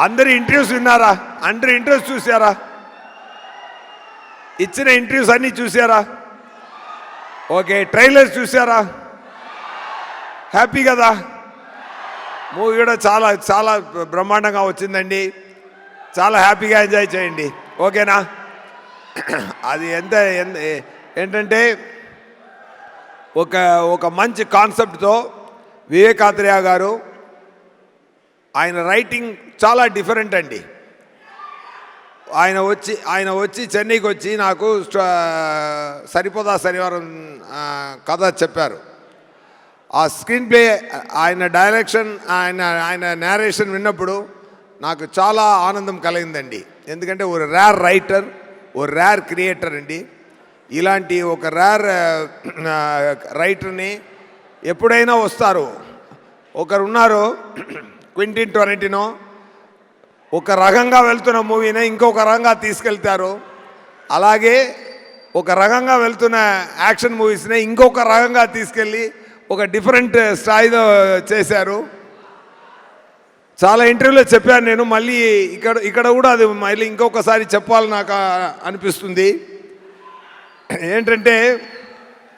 అందరి ఇంటర్వ్యూస్ విన్నారా? అందరి ఇంటర్వ్యూస్ చూసారా? ఇచ్చిన ఇంటర్వ్యూస్ అన్నీ చూసారా? ఓకే, ట్రైలర్స్ చూసారా? హ్యాపీ కదా? మూవీ కూడా చాలా చాలా బ్రహ్మాండంగా వచ్చిందండి. చాలా హ్యాపీగా ఎంజాయ్ చేయండి, ఓకేనా? అది ఏంటంటే ఒక మంచి కాన్సెప్ట్తో వివేకాత్రేయ గారు, ఆయన రైటింగ్ చాలా డిఫరెంట్ అండి. ఆయన వచ్చి చెన్నైకి వచ్చి నాకు సరిపోదా శనివారం కథ చెప్పారు. ఆ స్క్రీన్ ప్లే, ఆయన డైరెక్షన్, ఆయన నేరేషన్ విన్నప్పుడు నాకు చాలా ఆనందం కలిగిందండి. ఎందుకంటే ఒక రేర్ రైటర్, ఒక రేర్ క్రియేటర్ అండి. ఇలాంటి ఒక రేర్ రైటర్ని ఎప్పుడైనా వస్తారు. ఒకరున్నారు క్వింటిన్ టొరంటినో, ఒక రకంగా వెళ్తున్న మూవీని ఇంకొక రకంగా తీసుకెళ్తారు. అలాగే ఒక రకంగా వెళ్తున్న యాక్షన్ మూవీస్ని ఇంకొక రకంగా తీసుకెళ్ళి ఒక డిఫరెంట్ స్థాయిలో చేశారు. చాలా ఇంటర్వ్యూలో చెప్పాను నేను, మళ్ళీ ఇక్కడ కూడా అది మళ్ళీ ఇంకొకసారి చెప్పాలని నాకు అనిపిస్తుంది. ఏంటంటే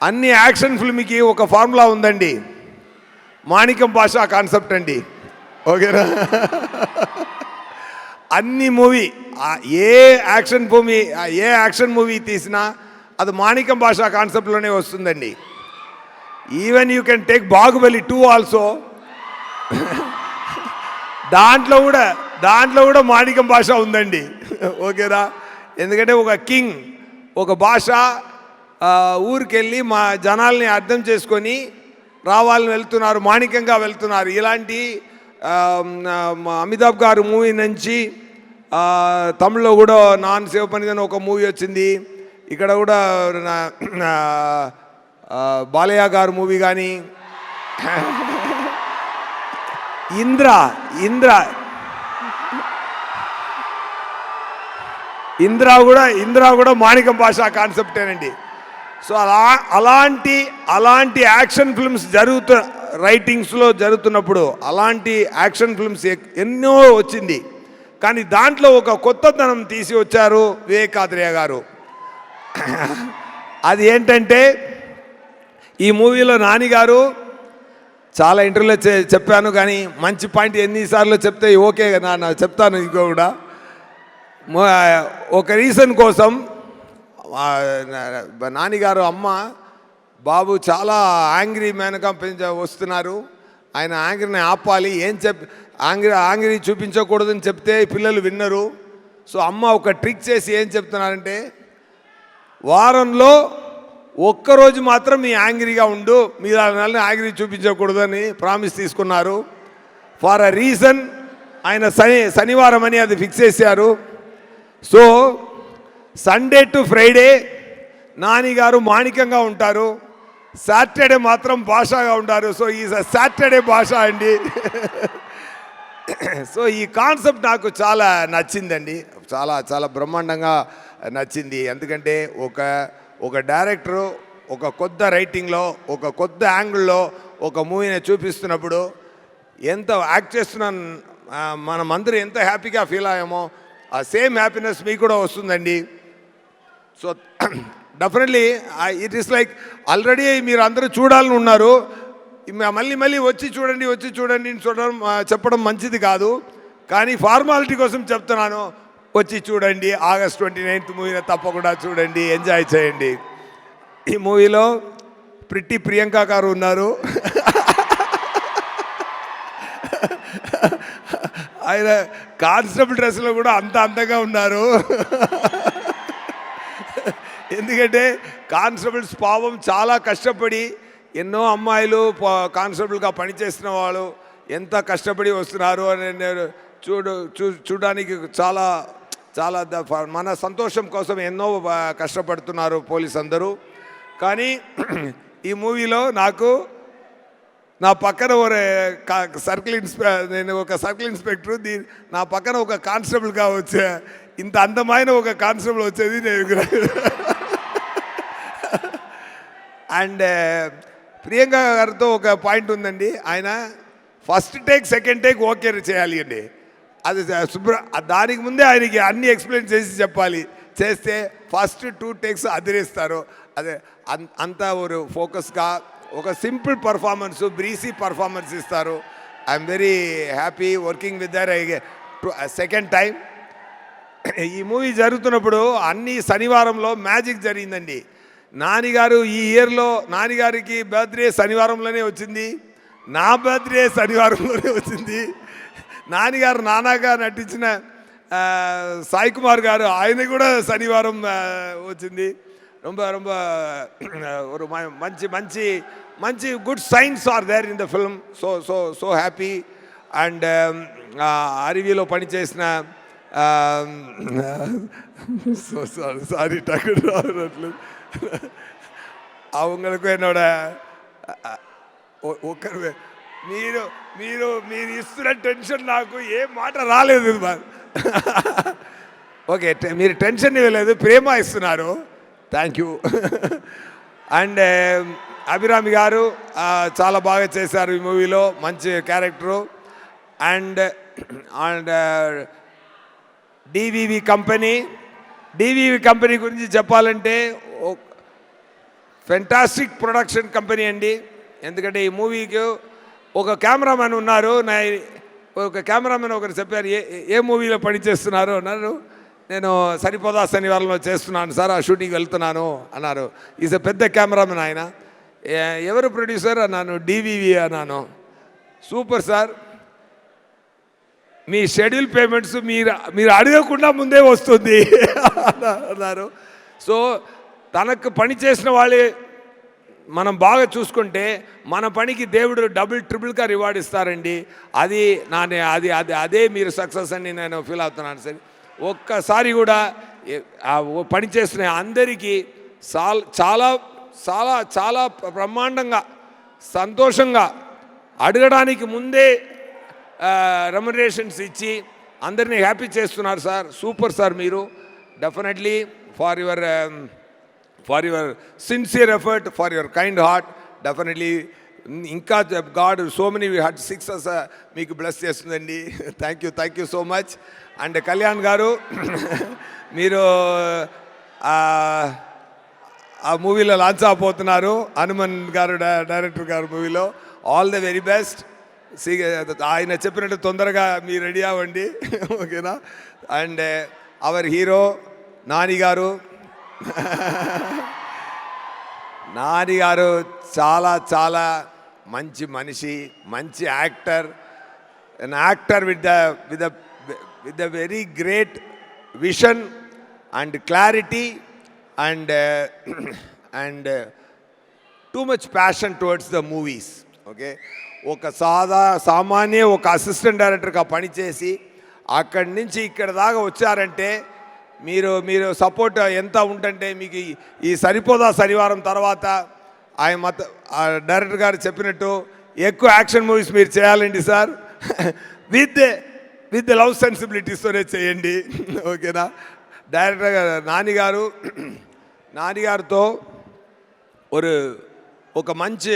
అన్ని యాక్షన్ ఫిల్మ్కి ఒక ఫార్ములా ఉందండి. మాణిక్యం భాష కాన్సెప్ట్ అండి, ఓకేనా? అన్ని మూవీ, ఏ యాక్షన్ మూవీ తీసినా అది మాణిక్యం భాష కాన్సెప్ట్లోనే వస్తుందండి. Even you can take Baahubali 2 also. దాంట్లో కూడా మాణిక్యం భాష ఉందండి, ఓకేనా? ఎందుకంటే ఒక కింగ్, ఒక భాష ఊరికెళ్ళి మా జనాల్ని అర్థం చేసుకొని రావాలని వెళ్తున్నారు, మాణిక్యంగా వెళ్తున్నారు. ఇలాంటి అమితాబ్ గారు మూవీ నుంచి తమిళ్లో కూడా నాన్ శివపనిదని ఒక మూవీ వచ్చింది. ఇక్కడ కూడా బాలయ్య గారు మూవీ కానీ, ఇంద్ర కూడా మాణిక్యం భాష కాన్సెప్టేనండి. సో అలాంటి యాక్షన్ ఫిల్మ్స్ రైటింగ్స్లో జరుగుతున్నప్పుడు అలాంటి యాక్షన్ ఫిల్మ్స్ ఎన్నో వచ్చింది. కానీ దాంట్లో ఒక కొత్తదనం తీసి వచ్చారు వివేకాత్రేయ గారు. అది ఏంటంటే ఈ మూవీలో నాని గారు, చాలా ఇంటర్వ్యూలో చెప్పాను కానీ మంచి పాయింట్ ఎన్నిసార్లు చెప్తే ఓకే నా చెప్తాను. ఇంకో కూడా ఒక రీజన్ కోసం నానిగారు అమ్మ, బాబు చాలా యాంగ్రీ మ్యాన్గా వస్తున్నారు, ఆయన యాంగ్రీని ఆపాలి, యాంగ్రీ చూపించకూడదని చెప్తే పిల్లలు విన్నరు. సో అమ్మ ఒక ట్రిక్ చేసి ఏం చెప్తున్నారంటే, వారంలో ఒక్కరోజు మాత్రం మీ యాంగ్రీగా ఉండు, మీరు యాంగ్రీ చూపించకూడదని ప్రామిస్ తీసుకున్నారు. ఫర్ అ రీజన్ ఆయన శనివారం అని అది ఫిక్స్ చేశారు. So Sunday to Friday Nani గారు మాణిక్యంగా ఉంటారు, సాటర్డే మాత్రం భాషగా ఉంటారు. సో ఈ సాటర్డే భాష అండి. సో ఈ కాన్సెప్ట్ నాకు చాలా నచ్చిందండి, చాలా చాలా బ్రహ్మాండంగా నచ్చింది. ఎందుకంటే ఒక డైరెక్టరు ఒక కొత్త రైటింగ్లో, ఒక కొత్త యాంగిల్లో ఒక మూవీని చూపిస్తున్నప్పుడు ఎంత యాక్ట్ చేస్తున్నా మనమందరూ ఎంత హ్యాపీగా ఫీల్ అయ్యామో ఆ సేమ్ హ్యాపీనెస్ మీకు కూడా వస్తుందండి. So definitely it is like already మీరు అందరూ చూడాలని ఉన్నారు, మళ్ళీ వచ్చి చూడండి చెప్పడం మంచిది కాదు. కానీ ఫార్మాలిటీ కోసం చెప్తున్నాను, వచ్చి చూడండి. ఆగస్ట్ 29th మూవీని తప్పకుండా చూడండి, ఎంజాయ్ చేయండి. ఈ మూవీలో ప్రిట్టి ప్రియాంక గారు ఉన్నారు. ఆయన కానిస్టేబుల్ డ్రెస్లో కూడా అంత అందంగా ఉన్నారు. ఎందుకంటే కానిస్టేబుల్స్ పాపం చాలా కష్టపడి, ఎన్నో అమ్మాయిలు కానిస్టేబుల్గా పనిచేస్తున్న వాళ్ళు ఎంత కష్టపడి వస్తున్నారు అని చూడడానికి చాలా చాలా మన సంతోషం కోసం ఎన్నో కష్టపడుతున్నారు పోలీస్ అందరూ. కానీ ఈ మూవీలో నా పక్కన నేను ఒక సర్కిల్ ఇన్స్పెక్టర్, నా పక్కన ఒక కానిస్టేబుల్గా ఇంత అందమైన ఒక కానిస్టేబుల్ వచ్చేది నేను. అండ్ ప్రియాంక గారితో ఒక పాయింట్ ఉందండి. ఆయన first take second take okay చేయాలి అండి. అది దానికి ముందే ఆయనకి అన్ని ఎక్స్ప్లెయిన్ చేసి చెప్పాలి. చేస్తే ఫస్ట్ 2 టేక్స్ అదిరేస్తారు. అదే అంతా ఒక ఫోకస్గా ఒక సింపుల్ పర్ఫార్మెన్స్, బ్రీసీ పర్ఫార్మెన్స్ ఇస్తారు. I'm very happy working with their second time. ఈ మూవీ జరుగుతున్నప్పుడు అన్ని శనివారంలో మ్యాజిక్ జరిగిందండి. నానిగారు ఈ ఇయర్లో నానిగారికి బర్త్డే శనివారంలోనే వచ్చింది, నా బర్త్డే శనివారంలోనే వచ్చింది. నానిగారు నానాగా నటించిన సాయి కుమార్ గారు ఆయన కూడా శనివారం వచ్చింది. ரொம்ப ரொம்ப ஒரு మంచి మంచి మంచి good signs are there in the film. So so so happy. And అరివిలో పనిచేసిన సో సారీ டக்குனு రావట్లేదు. அவங்களுக்கு என்னோட ఒక్కరు మీరు మీరు మీరు ఇస్తున్న టెన్షన్ నాకు ఏ మాట రాలేదు. ఓకే, మీరు టెన్షన్ ఇవ్వలేదు, ప్రేమ ఇస్తున్నారు. Thank you. అండ్ అభిరామి గారు చాలా బాగా చేశారు ఈ మూవీలో, మంచి character. And and DVV company గురించి చెప్పాలంటే ఫెంటాస్టిక్ ప్రొడక్షన్ కంపెనీ అండి. ఎందుకంటే ఈ మూవీకి ఒక కెమెరామెన్ ఉన్నారు. ఒక కెమెరామెన్ ఒకరు చెప్పారు, ఏ మూవీలో పనిచేస్తున్నారు అన్నారు. నేను సరిపోదా శనివారంలో చేస్తున్నాను సార్, ఆ షూటింగ్ వెళ్తున్నాను అన్నారు. ఈజ్ ఎ పెద్ద కెమెరామెన్ ఆయన. ఎవరు ప్రొడ్యూసర్ అన్నాను, డివివి అన్నాను. సూపర్ సార్, మీ షెడ్యూల్ పేమెంట్స్ మీరు అడగకుండా ముందే వస్తుంది అన్నారు. సో తనకు పని చేసిన వాళ్ళే మనం బాగా చూసుకుంటే మన పనికి దేవుడు డబుల్ ట్రిపుల్గా రివార్డ్ ఇస్తారండి. అది అదే మీరు సక్సెస్ అని నేను ఫీల్ అవుతున్నాను సార్. ఒక్కసారి కూడా పని చేసిన అందరికీ చాలా చాలా చాలా బ్రహ్మాండంగా సంతోషంగా అడగడానికి ముందే రెమ్యునరేషన్స్ ఇచ్చి అందరినీ హ్యాపీ చేస్తున్నారు సార్. సూపర్ సార్ మీరు. Definitely for your sincere effort, for your kind heart. Definitely ఇంకా god so many heart success మీకు బ్లెస్ చేస్తుందండి. Thank you so much. And Kalyan గారు, మీరు ఆ మూవీలో లాంచ్ అయిపోతున్నారు, హనుమన్ గారు డైరెక్టర్ గారు మూవీలో. All the very best. ఆయన చెప్పినట్టు తొందరగా మీరు రెడీ అవ్వండి, ఓకేనా. అండ్ అవర్ హీరో నాని గారు చాలా చాలా మంచి మనిషి, మంచి actor. an actor with the very great vision and clarity and too much passion towards the movies. Okay, ఒక సామాన్య ఒక అసిస్టెంట్ డైరెక్టర్గా పనిచేసి అక్కడి నుంచి ఇక్కడ దాకా వచ్చారంటే మీరు సపోర్ట్ ఎంత ఉంటుంటే మీకు ఈ సరిపోదా శనివారం తర్వాత ఆయన డైరెక్టర్ గారు చెప్పినట్టు ఎక్కువ యాక్షన్ మూవీస్ మీరు చేయాలండి సార్. విత్ లవ్ సెన్సిబిలిటీస్తోనే చేయండి, ఓకేనా. డైరెక్టర్ గారు నానిగారితో ఒక మంచి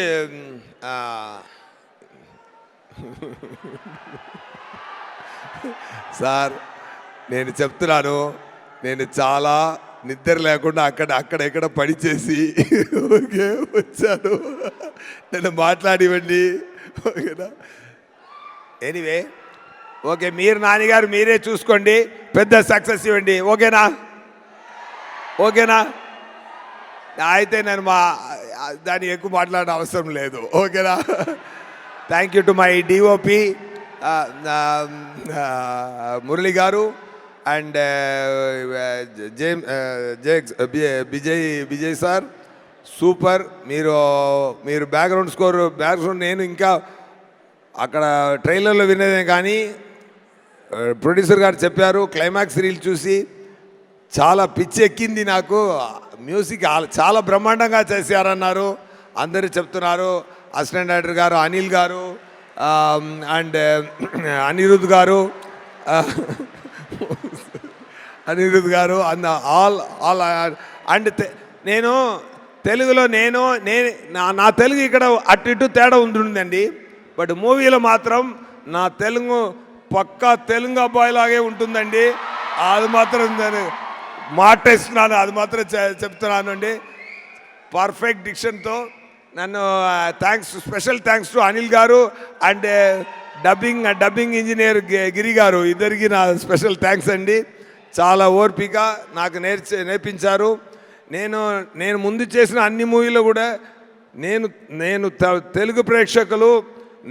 సార్ నేను చెప్తున్నాను, నేను చాలా నిద్ర లేకుండా అక్కడెక్కడ పనిచేసి ఓకే వచ్చాను. నేను మాట్లాడివ్వండి, ఓకేనా. ఎనీవే, ఓకే, మీరు నాన్నగారు మీరే చూసుకోండి, పెద్ద సక్సెస్ ఇవ్వండి, ఓకేనా. అయితే నేను దాన్ని ఎక్కువ మాట్లాడిన అవసరం లేదు, ఓకేనా. Thank you to my DOP Murali గారు అండ్ విజయ్ సార్. సూపర్. మీరు బ్యాక్గ్రౌండ్ నేను ఇంకా అక్కడ ట్రైలర్లో వినేదే కానీ ప్రొడ్యూసర్ గారు చెప్పారు, క్లైమాక్స్ రీల్ చూసి చాలా పిచ్చి ఎక్కింది నాకు, మ్యూజిక్ చాలా బ్రహ్మాండంగా చేశారన్నారు అందరూ చెప్తున్నారు. అసిస్టెంట్ డైరెక్టర్ గారు అనిల్ గారు అండ్ అనిరుద్ గారు అండ్ ఆల్ అండ్ తెలుగులో నా తెలుగు ఇక్కడ అటు ఇటు తేడా ఉంటుందండి. బట్ మూవీలో మాత్రం నా తెలుగు పక్కా తెలుగు అబ్బాయి లాగే ఉంటుందండి. అది మాత్రం నేను మాటేస్తున్నాను, అది మాత్రం చెప్తున్నాను అండి. పర్ఫెక్ట్ డిక్షన్తో నన్ను స్పెషల్ థ్యాంక్స్ టు అనిల్ గారు అండ్ డబ్బింగ్ ఇంజనీర్ గిరి గారు, ఇద్దరికి నా స్పెషల్ థ్యాంక్స్ అండి. చాలా ఓర్పిక నాకు నేర్పించారు. నేను ముందు చేసిన అన్ని మూవీలో కూడా నేను తెలుగు ప్రేక్షకులు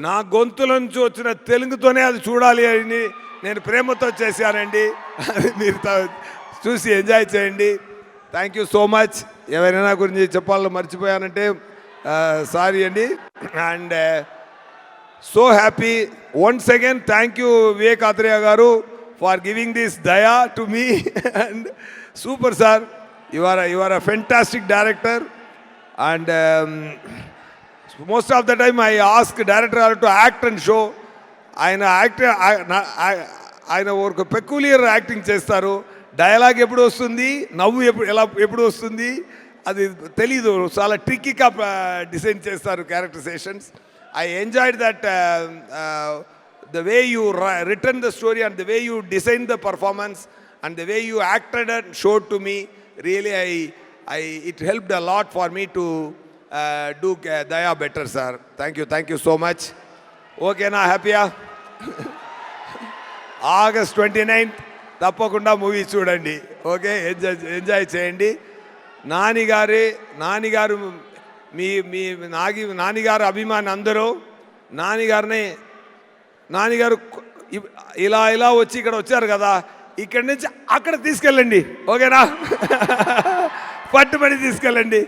నా గొంతుల నుంచి వచ్చిన తెలుగుతోనే అది చూడాలి అని నేను ప్రేమతో చేశానండి. అది మీరు చూసి ఎంజాయ్ చేయండి. Thank you so much. ఎవరైనా గురించి చెప్పాలో మర్చిపోయానంటే సారీ అండి. And so happy once again. Thank you Vivek Athreya garu for giving this day to me. And super sir, you are a fantastic director. And most of the time I ask director to act and show. ఆయన ఒక peculiar acting చేస్తారు. Dialogue ఎప్పుడు వస్తుంది, నవ్వు ఎప్పుడు వస్తుంది అది తెలీదు. చాలా ట్రిక్కీగా డిజైన్ చేస్తారు characterisations. I enjoyed that the way you written the story and the way you designed the performance and the way you acted and showed to me, really it helped a lot for me to do Daya better, sir. Thank you so much. Okay na, happy ah? August 29th తప్పకుండా movie చూడండి. Okay, enjoy చేయండి. నానిగారు మీ నానిగారు అభిమాని అందరూ నానిగారు ఇలా వచ్చి ఇక్కడ వచ్చారు కదా, ఇక్కడి నుంచి అక్కడ తీసుకెళ్ళండి. ఓకేనా? పట్టుబడి తీసుకెళ్ళండి.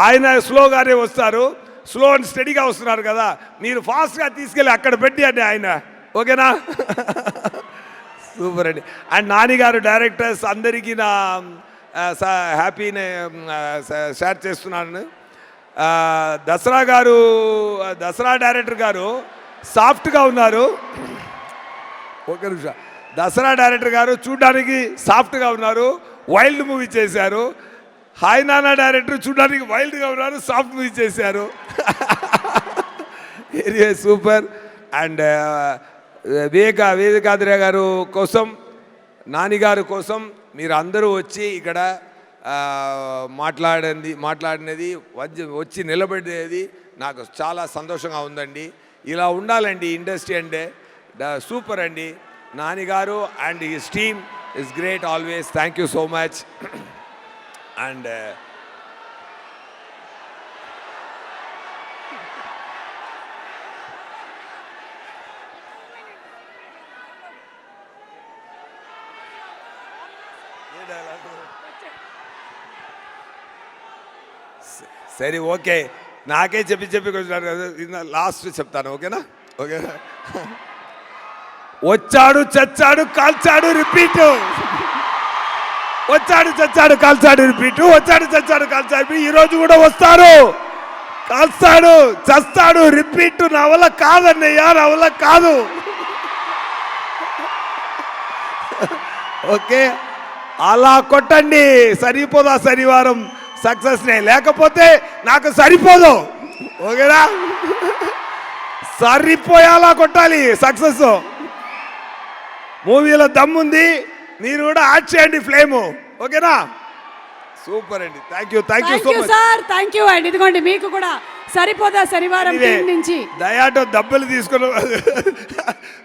ఆయన స్లోగానే వస్తారు, స్లో అండ్ స్టడీగా వస్తున్నారు కదా, మీరు ఫాస్ట్గా తీసుకెళ్ళి అక్కడ పెట్టి అండి ఆయన. ఓకేనా? సూపర్ అండి. అండ్ నానిగారు డైరెక్టర్స్ అందరికీ నా హ్యాపీని షేర్ చేస్తున్నాను. దసరా డైరెక్టర్ గారు సాఫ్ట్గా ఉన్నారు. ఒక నిమిషం. దసరా డైరెక్టర్ గారు చూడడానికి సాఫ్ట్గా ఉన్నారు, వైల్డ్ మూవీ చేశారు. హాయ్ నానా డైరెక్టర్ చూడడానికి వైల్డ్గా ఉన్నారు, సాఫ్ట్ మూవీ చేశారు. Area super. అండ్ వివేకాద్రయ్య గారు కోసం, నానిగారు కోసం మీరు అందరూ వచ్చి ఇక్కడ మాట్లాడినది వచ్చి నిలబడేది నాకు చాలా సంతోషంగా ఉందండి. ఇలా ఉండాలండి ఇండస్ట్రీ అంటే. సూపర్ అండి. నానిగారు and his team is great always. Thank you so much. And సరే, ఓకే, నాకే చెప్పి కొంచెం లాస్ట్ చెప్తాను. ఓకేనా? ఓకేనా? వచ్చాడు చచ్చాడు కాల్చాడు రిపీట్, వచ్చాడు చచ్చాడు కాల్చాడు రిపీట్, వచ్చాడు చచ్చాడు కాల్చాడు. ఈరోజు కూడా వస్తారు, కాల్స్తాడు చస్తాడు రిపీట్. నా వల్ల కాదన్నయ్య, నా వల్ల కాదు. ఓకే, అలా కొట్టండి. సరిపోదా శనివారం సక్సెస్నే, లేకపోతే నాకు సరిపోదు. ఓకేనా? సరిపోయేలా కొట్టాలి సక్సెస్. మూవీలో దమ్ముంది, మీరు కూడా యాడ్ చేయండి ఫ్లేము. ఓకేనా? సూపర్ అండి. Thank you so much sir. Thank you అండి. ఇదిగోండి మీకు కూడా సరిపోదా శనివారం టీం నుంచి దయాతో దెబ్బలు తీసుకున్న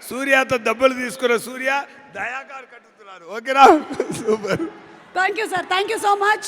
సూర్యతో దెబ్బలు తీసుకున్న సూర్య దయాగారు కట్టుతున్నారు. ఓకేనా? Super. Thank you sir. Thank you so much.